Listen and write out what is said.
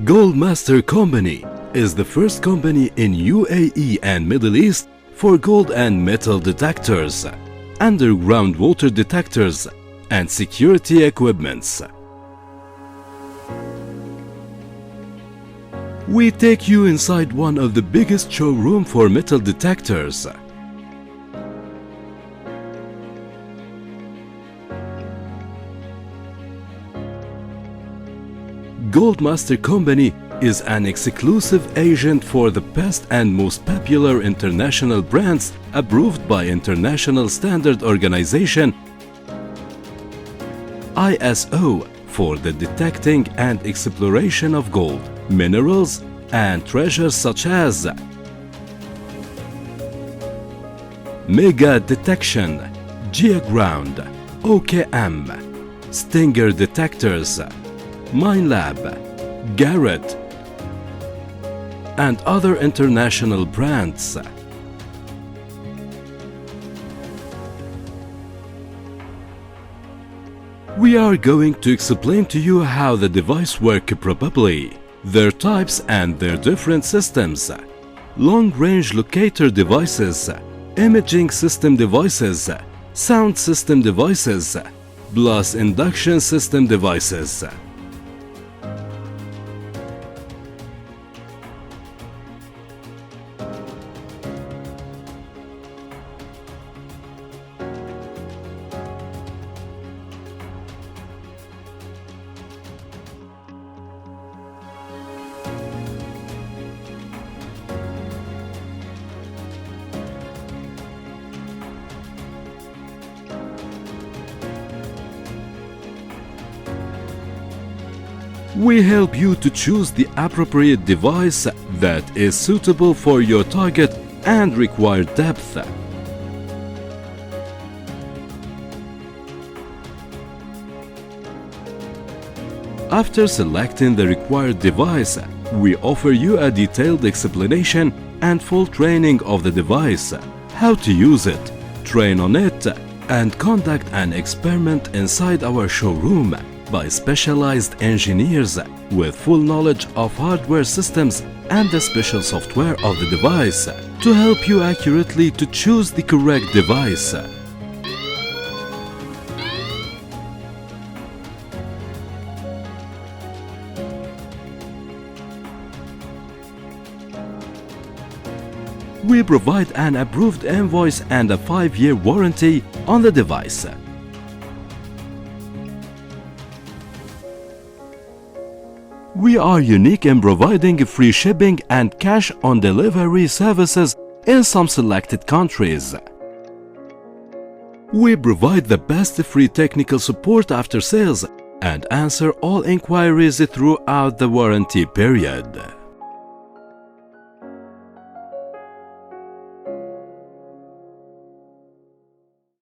Goldmaster Company is the first company in UAE and Middle East for gold and metal detectors, underground water detectors, and security equipments. We take you inside one of the biggest showroom for metal detectors. Goldmaster Company is an exclusive agent for the best and most popular international brands approved by International Standard Organization ISO for the detecting and exploration of gold, minerals, and treasures such as Mega Detection, Geoground, OKM, Stinger Detectors, MineLab, Garrett, and other international brands. We are going to explain to you how the device works properly, their types and their different systems, long-range locator devices, imaging system devices, sound system devices, plus induction system devices. We help you to choose the appropriate device that is suitable for your target and required depth. After selecting the required device, we offer you a detailed explanation and full training of the device, how to use it, train on it, and conduct an experiment inside our showroom by specialized engineers with full knowledge of hardware systems and the special software of the device to help you accurately to choose the correct device. We provide an approved invoice and a 5-year warranty on the device. We are unique in providing free shipping and cash-on-delivery services in some selected countries. We provide the best free technical support after sales and answer all inquiries throughout the warranty period.